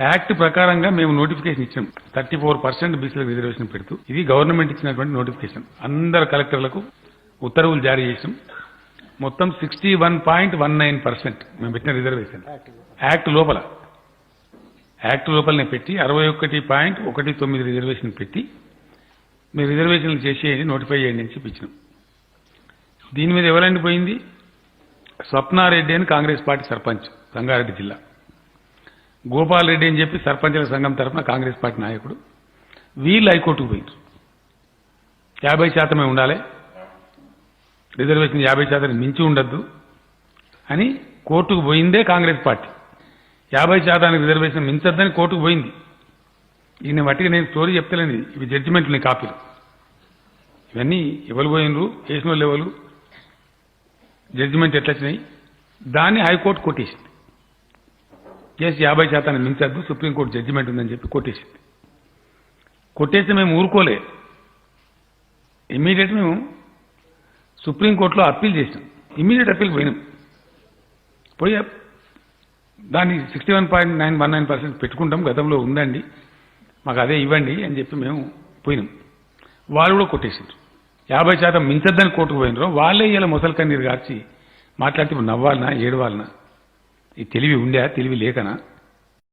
Act ప్రకారంగా మేము notification ఇచ్చాం 34% బీసీలకు రిజర్వేషన్ పెడుతూ. ఇది గవర్నమెంట్ ఇచ్చినటువంటి నోటిఫికేషన్. అందరు కలెక్టర్లకు ఉత్తర్వులు జారీ చేసాం. మొత్తం 61.19% మేము పెట్టిన రిజర్వేషన్ యాక్ట్ లోపలనే పెట్టి 61.19 రిజర్వేషన్ పెట్టి మీరు రిజర్వేషన్లు చేసేయండి, నోటిఫై చేయండి అని చెప్పించినాం. దీని మీద ఎవరండి పోయింది? స్వప్నారెడ్డి అని కాంగ్రెస్ పార్టీ సర్పంచ్, సంగారెడ్డి జిల్లా. గోపాల్ రెడ్డి అని చెప్పి సర్పంచుల సంఘం తరఫున కాంగ్రెస్ పార్టీ నాయకుడు. వీళ్ళు హైకోర్టుకు పోయింది. 50% ఉండాలి, రిజర్వేషన్ 50% మించి ఉండద్దు అని కోర్టుకు పోయిందే కాంగ్రెస్ పార్టీ. 50% రిజర్వేషన్ మించద్దని కోర్టుకు పోయింది. ఈయన మట్టిగా నేను స్టోరీ చెప్తలేండి, ఇవి జడ్జిమెంట్లు నీ కాపీలు. ఇవన్నీ ఎవరు పోయినరు, వేసిన వాళ్ళు ఎవరు, జడ్జిమెంట్ ఎట్లా వచ్చినాయి, దాన్ని హైకోర్టు కొట్టేసింది. కేసు 50% మించద్దు, సుప్రీంకోర్టు జడ్జిమెంట్ ఉందని చెప్పి కొట్టేసింది. కొట్టేసి మేము ఊరుకోలే, ఇమ్మీడియట్ మేము సుప్రీంకోర్టులో అప్పీల్ చేసినాం. ఇమ్మీడియట్ అప్పీల్ పోయినాం. పోయి దాన్ని 61.919% పెట్టుకుంటాం, గతంలో ఉందండి, మాకు అదే ఇవ్వండి అని చెప్పి మేము పోయినాం. వాళ్ళు కూడా కొట్టేసిండ్రు. 50% మించద్దని కోర్టుకు పోయినరు. వాళ్ళే ఇలా ముసలి కన్నీరు గార్చి మాట్లాడితే నవ్వాలనా ఏడవాలనా? ఈ తెలివి ఉండా, తెలివి లేకనా?